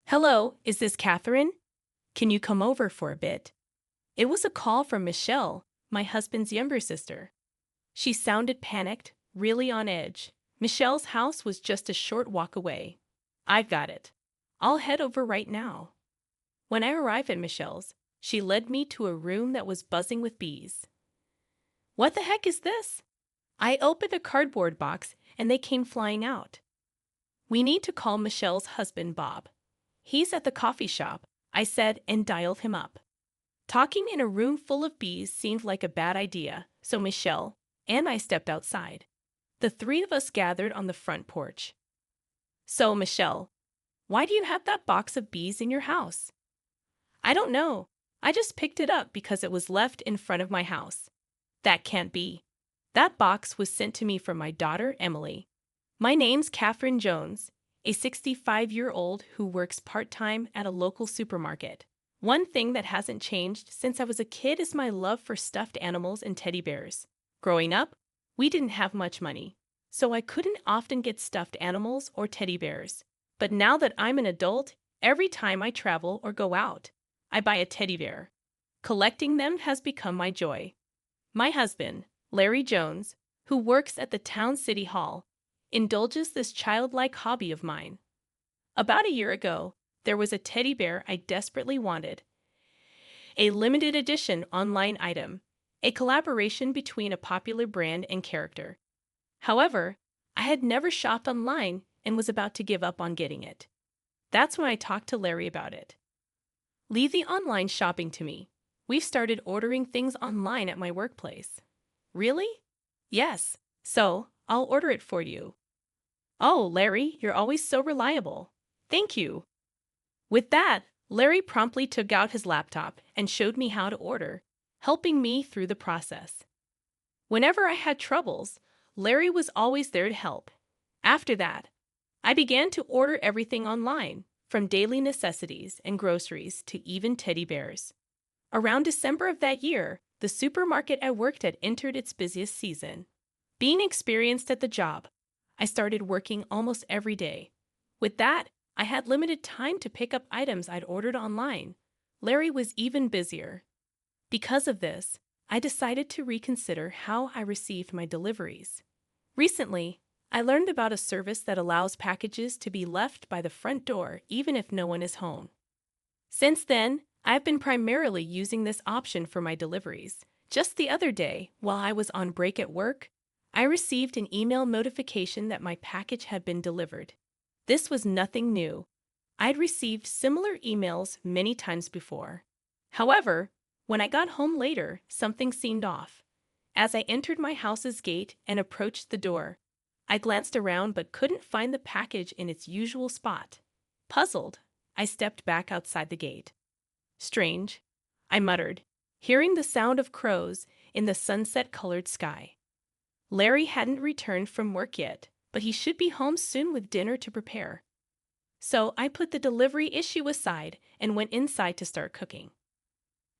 Hello, is this Catherine? Can you come over for a bit? It was a call from Michelle, my husband's younger sister. She sounded panicked, really on edge. Michelle's house was just a short walk away. I've got it. I'll head over right now. When I arrived at Michelle's, she led me to a room that was buzzing with bees. What the heck is this? I opened a cardboard box and they came flying out. We need to call Michelle's husband, Bob. He's at the coffee shop, I said and dialed him up. Talking in a room full of bees seemed like a bad idea, so Michelle and I stepped outside. The three of us gathered on the front porch. So, Michelle, why do you have that box of bees in your house? I don't know. I just picked it up because it was left in front of my house. That can't be. That box was sent to me from my daughter, Emily. My name's Catherine Jones, a 65-year-old who works part-time at a local supermarket. One thing that hasn't changed since I was a kid is my love for stuffed animals and teddy bears. Growing up, we didn't have much money, so I couldn't often get stuffed animals or teddy bears. But now that I'm an adult, every time I travel or go out, I buy a teddy bear. Collecting them has become my joy. My husband, Larry Jones, who works at the town city hall, indulges this childlike hobby of mine. About a year ago, there was a teddy bear I desperately wanted. A limited edition online item, a collaboration between a popular brand and character. However, I had never shopped online and was about to give up on getting it. That's when I talked to Larry about it. Leave the online shopping to me. We've started ordering things online at my workplace. Really? Yes. So, I'll order it for you. Oh, Larry, you're always so reliable. Thank you. With that, Larry promptly took out his laptop and showed me how to order, helping me through the process. Whenever I had troubles, Larry was always there to help. After that, I began to order everything online, from daily necessities and groceries to even teddy bears. Around December of that year, the supermarket I worked at entered its busiest season. Being experienced at the job, I started working almost every day. With that, I had limited time to pick up items I'd ordered online. Larry was even busier. Because of this, I decided to reconsider how I received my deliveries. Recently, I learned about a service that allows packages to be left by the front door even if no one is home. Since then, I've been primarily using this option for my deliveries. Just the other day, while I was on break at work, I received an email notification that my package had been delivered. This was nothing new. I'd received similar emails many times before. However, when I got home later, something seemed off. As I entered my house's gate and approached the door, I glanced around but couldn't find the package in its usual spot. Puzzled, I stepped back outside the gate. Strange, I muttered, hearing the sound of crows in the sunset-colored sky. Larry hadn't returned from work yet, but he should be home soon with dinner to prepare. So I put the delivery issue aside and went inside to start cooking.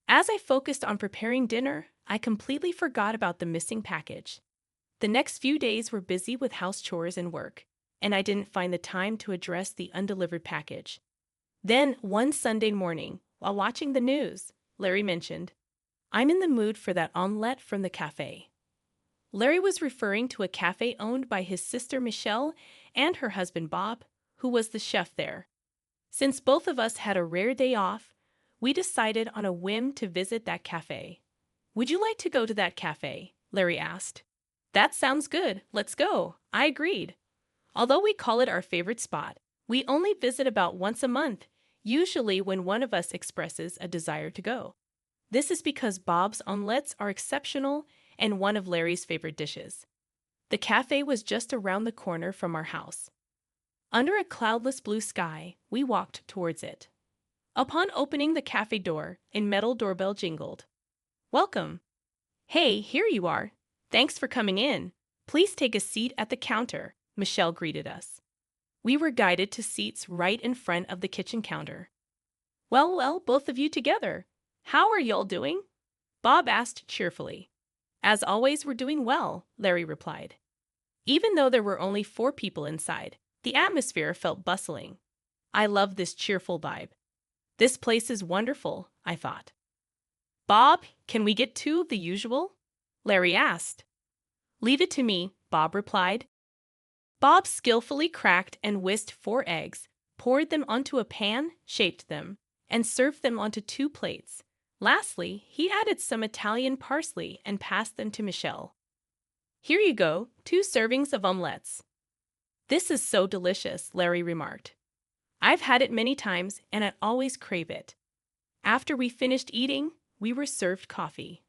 As I focused on preparing dinner, I completely forgot about the missing package. The next few days were busy with house chores and work, and I didn't find the time to address the undelivered package. Then, one Sunday morning, while watching the news, Larry mentioned, "I'm in the mood for that omelette from the cafe." Larry was referring to a cafe owned by his sister Michelle and her husband Bob, who was the chef there. Since both of us had a rare day off, we decided on a whim to visit that cafe. "Would you like to go to that cafe?" Larry asked. "That sounds good. Let's go." I agreed. Although we call it our favorite spot, we only visit about once a month, usually when one of us expresses a desire to go. This is because Bob's omelettes are exceptional and one of Larry's favorite dishes. The cafe was just around the corner from our house. Under a cloudless blue sky, we walked towards it. Upon opening the cafe door, a metal doorbell jingled. "Welcome." "Hey, here you are. Thanks for coming in. Please take a seat at the counter," Michelle greeted us. We were guided to seats right in front of the kitchen counter. Well, both of you together. How are y'all doing?" Bob asked cheerfully. "As always, we're doing well," Larry replied. Even though there were only 4 people inside, the atmosphere felt bustling. I love this cheerful vibe. This place is wonderful, I thought. Bob, can we get two of the usual? Larry asked. Leave it to me, Bob replied. Bob skillfully cracked and whisked 4 eggs, poured them onto a pan, shaped them, and served them onto 2 plates. Lastly, he added some Italian parsley and passed them to Michelle. Here you go, 2 servings of omelettes. This is so delicious, Larry remarked. I've had it many times and I always crave it. After we finished eating, we were served coffee.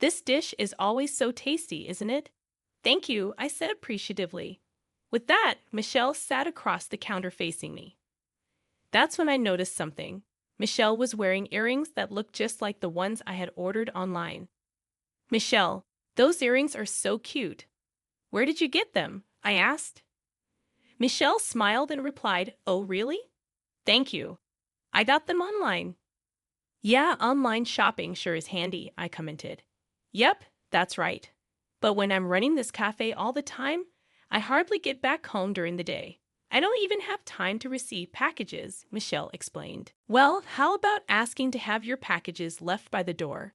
This dish is always so tasty, isn't it? Thank you, I said appreciatively. With that, Michelle sat across the counter facing me. That's when I noticed something. Michelle was wearing earrings that looked just like the ones I had ordered online. Michelle, those earrings are so cute. Where did you get them? I asked. Michelle smiled and replied, Oh, really? Thank you. I got them online. Yeah, online shopping sure is handy, I commented. Yep, that's right. But when I'm running this cafe all the time, I hardly get back home during the day. I don't even have time to receive packages, Michelle explained. Well, how about asking to have your packages left by the door?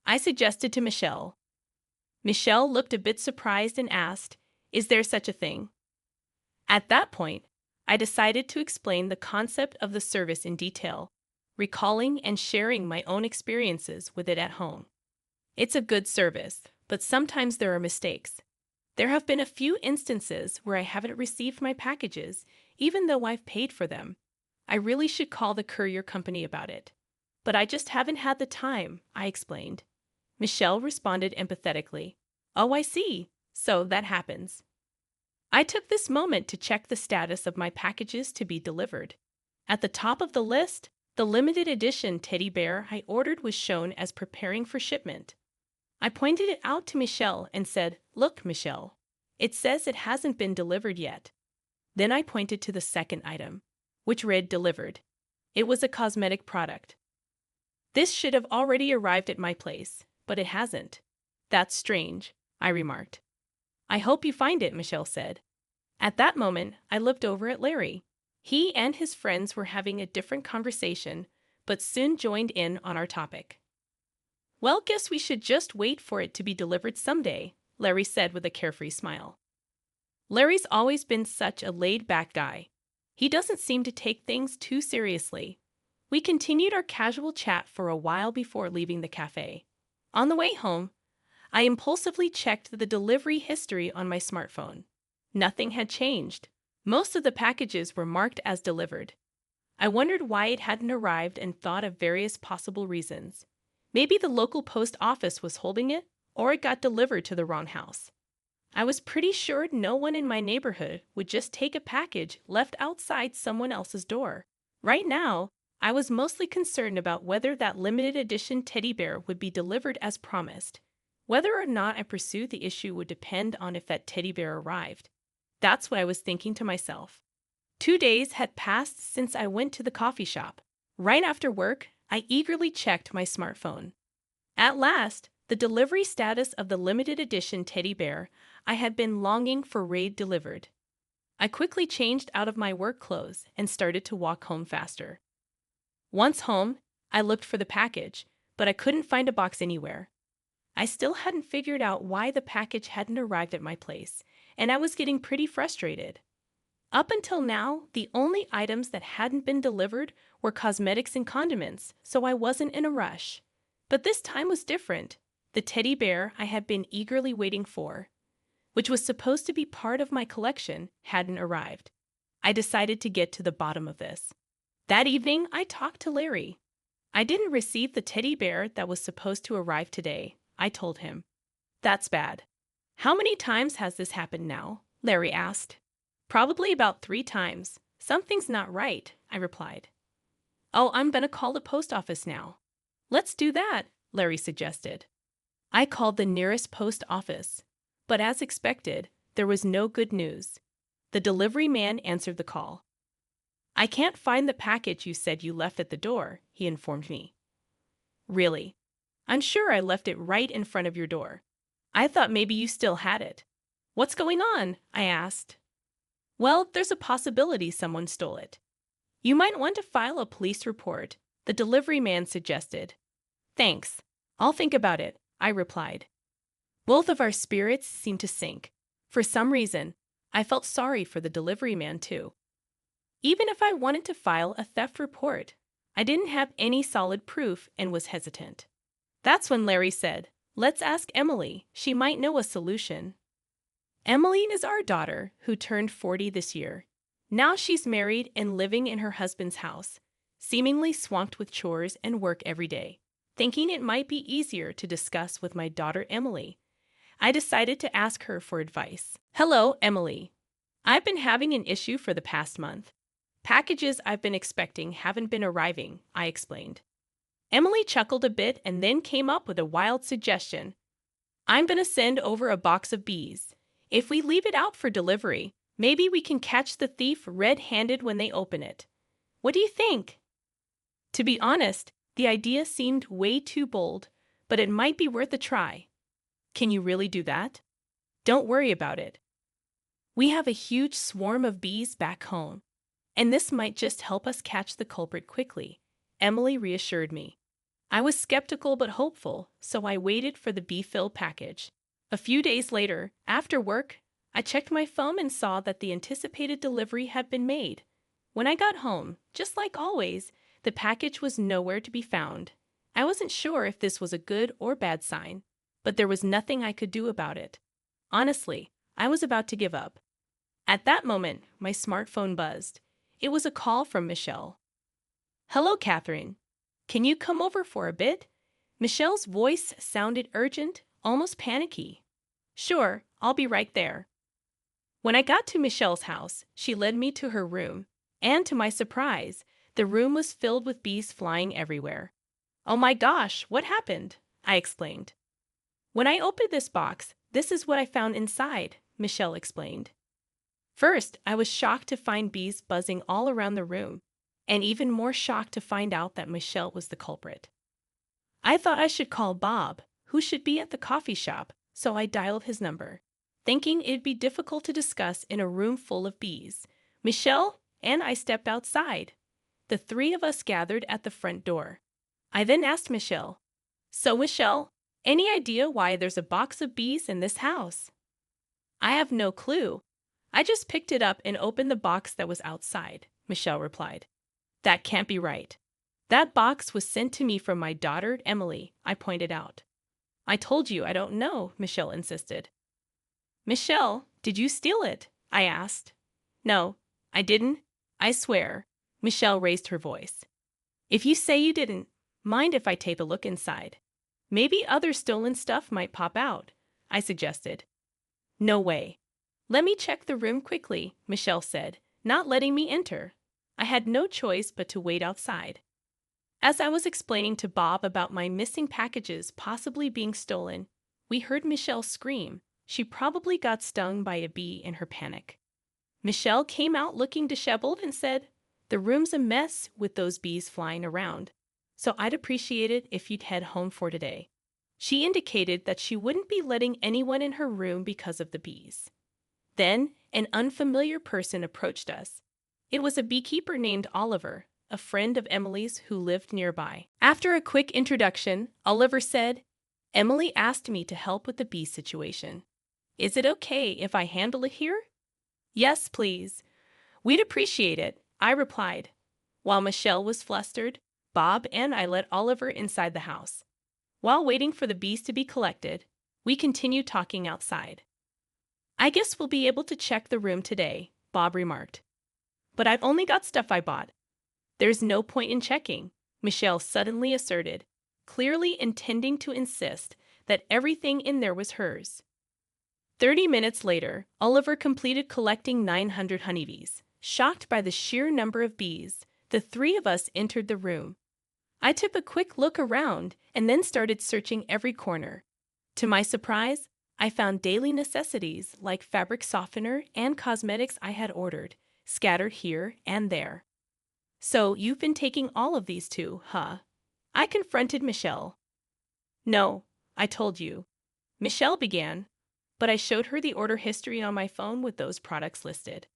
I suggested to Michelle. Michelle looked a bit surprised and asked, Is there such a thing? At that point, I decided to explain the concept of the service in detail, recalling and sharing my own experiences with it at home. It's a good service, but sometimes there are mistakes. There have been a few instances where I haven't received my packages, even though I've paid for them. I really should call the courier company about it. But I just haven't had the time, I explained. Michelle responded empathetically. Oh, I see. So that happens. I took this moment to check the status of my packages to be delivered. At the top of the list, the limited edition teddy bear I ordered was shown as preparing for shipment. I pointed it out to Michelle and said, Look, Michelle, it says it hasn't been delivered yet. Then I pointed to the second item, which read delivered. It was a cosmetic product. This should have already arrived at my place, but it hasn't. That's strange, I remarked. I hope you find it, Michelle said. At that moment, I looked over at Larry. He and his friends were having a different conversation, but soon joined in on our topic. Well, guess we should just wait for it to be delivered someday, Larry said with a carefree smile. Larry's always been such a laid-back guy. He doesn't seem to take things too seriously. We continued our casual chat for a while before leaving the cafe. On the way home, I impulsively checked the delivery history on my smartphone. Nothing had changed. Most of the packages were marked as delivered. I wondered why it hadn't arrived and thought of various possible reasons. Maybe the local post office was holding it, or it got delivered to the wrong house. I was pretty sure no one in my neighborhood would just take a package left outside someone else's door. Right now, I was mostly concerned about whether that limited edition teddy bear would be delivered as promised. Whether or not I pursued the issue would depend on if that teddy bear arrived. That's what I was thinking to myself. 2 days had passed since I went to the coffee shop. Right after work, I eagerly checked my smartphone. At last, the delivery status of the limited edition teddy bear I had been longing for read delivered. I quickly changed out of my work clothes and started to walk home faster. Once home, I looked for the package, but I couldn't find a box anywhere. I still hadn't figured out why the package hadn't arrived at my place, and I was getting pretty frustrated. Up until now, the only items that hadn't been delivered were cosmetics and condiments, so I wasn't in a rush. But this time was different. The teddy bear I had been eagerly waiting for, which was supposed to be part of my collection, hadn't arrived. I decided to get to the bottom of this. That evening, I talked to Larry. I didn't receive the teddy bear that was supposed to arrive today, I told him. That's bad. How many times has this happened now? Larry asked. Probably about 3 times. Something's not right, I replied. Oh, I'm gonna call the post office now. Let's do that, Larry suggested. I called the nearest post office, but as expected, there was no good news. The delivery man answered the call. I can't find the package you said you left at the door, he informed me. Really? I'm sure I left it right in front of your door. I thought maybe you still had it. What's going on? I asked. Well, there's a possibility someone stole it. You might want to file a police report, the delivery man suggested. Thanks. I'll think about it, I replied. Both of our spirits seemed to sink. For some reason, I felt sorry for the delivery man too. Even if I wanted to file a theft report, I didn't have any solid proof and was hesitant. That's when Larry said, "Let's ask Emily. She might know a solution." Emily is our daughter, who turned 40 this year. Now she's married and living in her husband's house, seemingly swamped with chores and work every day. Thinking it might be easier to discuss with my daughter Emily, I decided to ask her for advice. "Hello, Emily. I've been having an issue for the past month. Packages I've been expecting haven't been arriving," I explained. Emily chuckled a bit and then came up with a wild suggestion. "I'm going to send over a box of bees. If we leave it out for delivery, maybe we can catch the thief red-handed when they open it. What do you think?" To be honest, the idea seemed way too bold, but it might be worth a try. "Can you really do that?" "Don't worry about it. We have a huge swarm of bees back home, and this might just help us catch the culprit quickly," Emily reassured me. I was skeptical but hopeful, so I waited for the bee-filled package. A few days later, after work, I checked my phone and saw that the anticipated delivery had been made. When I got home, just like always, the package was nowhere to be found. I wasn't sure if this was a good or bad sign, but there was nothing I could do about it. Honestly, I was about to give up. At that moment, my smartphone buzzed. It was a call from Michelle. "Hello, Catherine. Can you come over for a bit?" Michelle's voice sounded urgent, almost panicky. "Sure, I'll be right there." When I got to Michelle's house, she led me to her room, and to my surprise, the room was filled with bees flying everywhere. "Oh my gosh, what happened?" I exclaimed. "When I opened this box, this is what I found inside," Michelle explained. First, I was shocked to find bees buzzing all around the room, and even more shocked to find out that Michelle was the culprit. I thought I should call Bob, who should be at the coffee shop, so I dialed his number. Thinking it'd be difficult to discuss in a room full of bees, Michelle and I stepped outside. The three of us gathered at the front door. I then asked Michelle, "So, Michelle, any idea why there's a box of bees in this house?" "I have no clue. I just picked it up and opened the box that was outside," Michelle replied. "That can't be right. That box was sent to me from my daughter, Emily," I pointed out. "I told you I don't know," Michelle insisted. "Michelle, did you steal it?" I asked. "No, I didn't. I swear." Michelle raised her voice. "If you say you didn't, mind if I take a look inside? Maybe other stolen stuff might pop out," I suggested. "No way. Let me check the room quickly," Michelle said, not letting me enter. I had no choice but to wait outside. As I was explaining to Bob about my missing packages possibly being stolen, we heard Michelle scream. She probably got stung by a bee in her panic. Michelle came out looking disheveled and said, "The room's a mess with those bees flying around, so I'd appreciate it if you'd head home for today." She indicated that she wouldn't be letting anyone in her room because of the bees. Then, an unfamiliar person approached us. It was a beekeeper named Oliver, a friend of Emily's who lived nearby. After a quick introduction, Oliver said, "Emily asked me to help with the bee situation. Is it okay if I handle it here?" "Yes, please. We'd appreciate it," I replied. While Michelle was flustered, Bob and I let Oliver inside the house. While waiting for the bees to be collected, we continued talking outside. "I guess we'll be able to check the room today," Bob remarked. "But I've only got stuff I bought." "There's no point in checking," Michelle suddenly asserted, clearly intending to insist that everything in there was hers. 30 minutes later, Oliver completed collecting 900 honeybees. Shocked by the sheer number of bees, the three of us entered the room. I took a quick look around and then started searching every corner. To my surprise, I found daily necessities like fabric softener and cosmetics I had ordered, scattered here and there. "So you've been taking all of these too, huh?" I confronted Michelle. "No, I told you." Michelle began, but I showed her the order history on my phone with those products listed.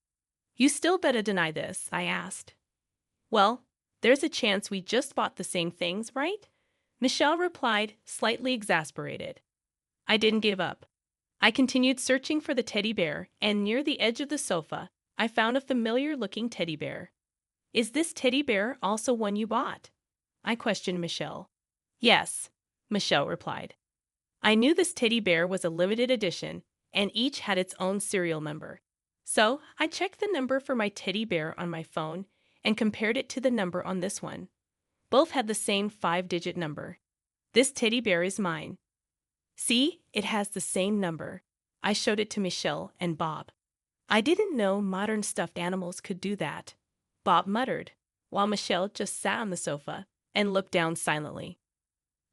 "You still better deny this," I asked. Well, there's a chance we just bought the same things, right? Michelle replied, slightly exasperated. I didn't give up. I continued searching for the teddy bear, and near the edge of the sofa, I found a familiar-looking teddy bear. Is this teddy bear also one you bought? I questioned Michelle. Yes, Michelle replied. I knew this teddy bear was a limited edition, and each had its own serial number. So I checked the number for my teddy bear on my phone and compared it to the number on this one. Both had the same 5-digit number. This teddy bear is mine. See, it has the same number. I showed it to Michelle and Bob. I didn't know modern stuffed animals could do that, Bob muttered, while Michelle just sat on the sofa and looked down silently.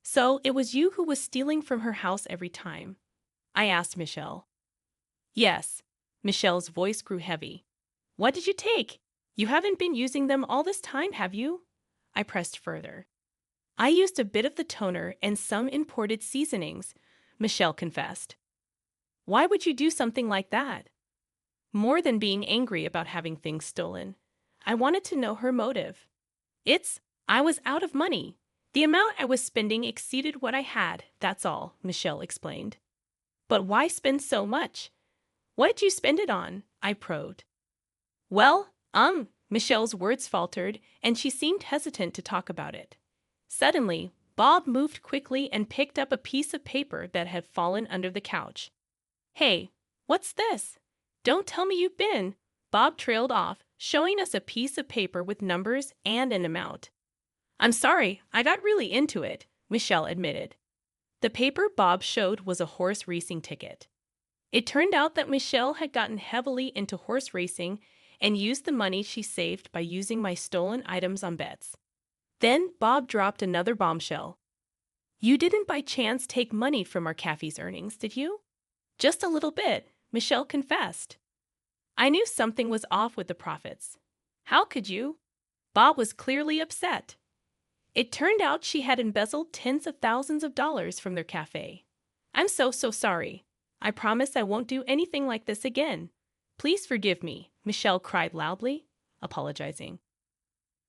So it was you who was stealing from her house every time? I asked Michelle. Yes. Michelle's voice grew heavy. What did you take? You haven't been using them all this time, have you? I pressed further. I used a bit of the toner and some imported seasonings, Michelle confessed. Why would you do something like that? More than being angry about having things stolen, I wanted to know her motive. I was out of money. The amount I was spending exceeded what I had, that's all, Michelle explained. But why spend so much? What did you spend it on? I probed. Well, Michelle's words faltered, and she seemed hesitant to talk about it. Suddenly, Bob moved quickly and picked up a piece of paper that had fallen under the couch. Hey, what's this? Don't tell me you've been. Bob trailed off, showing us a piece of paper with numbers and an amount. I'm sorry, I got really into it, Michelle admitted. The paper Bob showed was a horse racing ticket. It turned out that Michelle had gotten heavily into horse racing and used the money she saved by using my stolen items on bets. Then Bob dropped another bombshell. You didn't by chance take money from our cafe's earnings, did you? Just a little bit, Michelle confessed. I knew something was off with the profits. How could you? Bob was clearly upset. It turned out she had embezzled tens of thousands of dollars from their cafe. I'm so sorry. I promise I won't do anything like this again. Please forgive me, Michelle cried loudly, apologizing.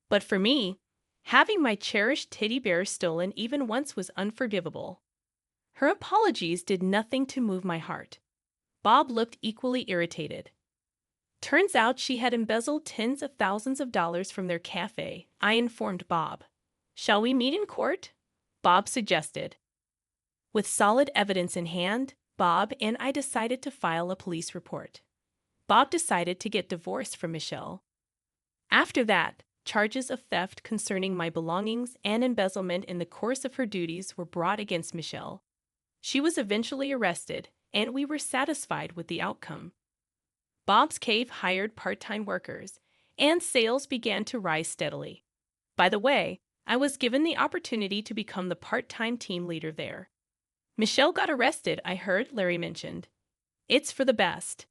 But for me, having my cherished teddy bear stolen even once was unforgivable. Her apologies did nothing to move my heart. Bob looked equally irritated. Turns out she had embezzled tens of thousands of dollars from their cafe, I informed Bob. Shall we meet in court? Bob suggested. With solid evidence in hand, Bob and I decided to file a police report. Bob decided to get divorced from Michelle. After that, charges of theft concerning my belongings and embezzlement in the course of her duties were brought against Michelle. She was eventually arrested, and we were satisfied with the outcome. Bob's Cave hired part-time workers, and sales began to rise steadily. By the way, I was given the opportunity to become the part-time team leader there. Michelle got arrested, I heard Larry mentioned. It's for the best.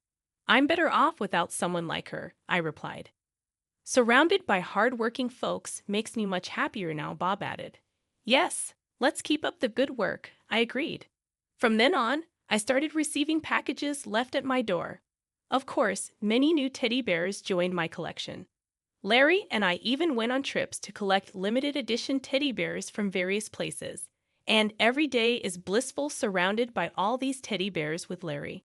I'm better off without someone like her, I replied. Surrounded by hard-working folks makes me much happier now, Bob added. Yes, let's keep up the good work, I agreed. From then on, I started receiving packages left at my door. Of course, many new teddy bears joined my collection. Larry and I even went on trips to collect limited edition teddy bears from various places. And every day is blissful surrounded by all these teddy bears with Larry.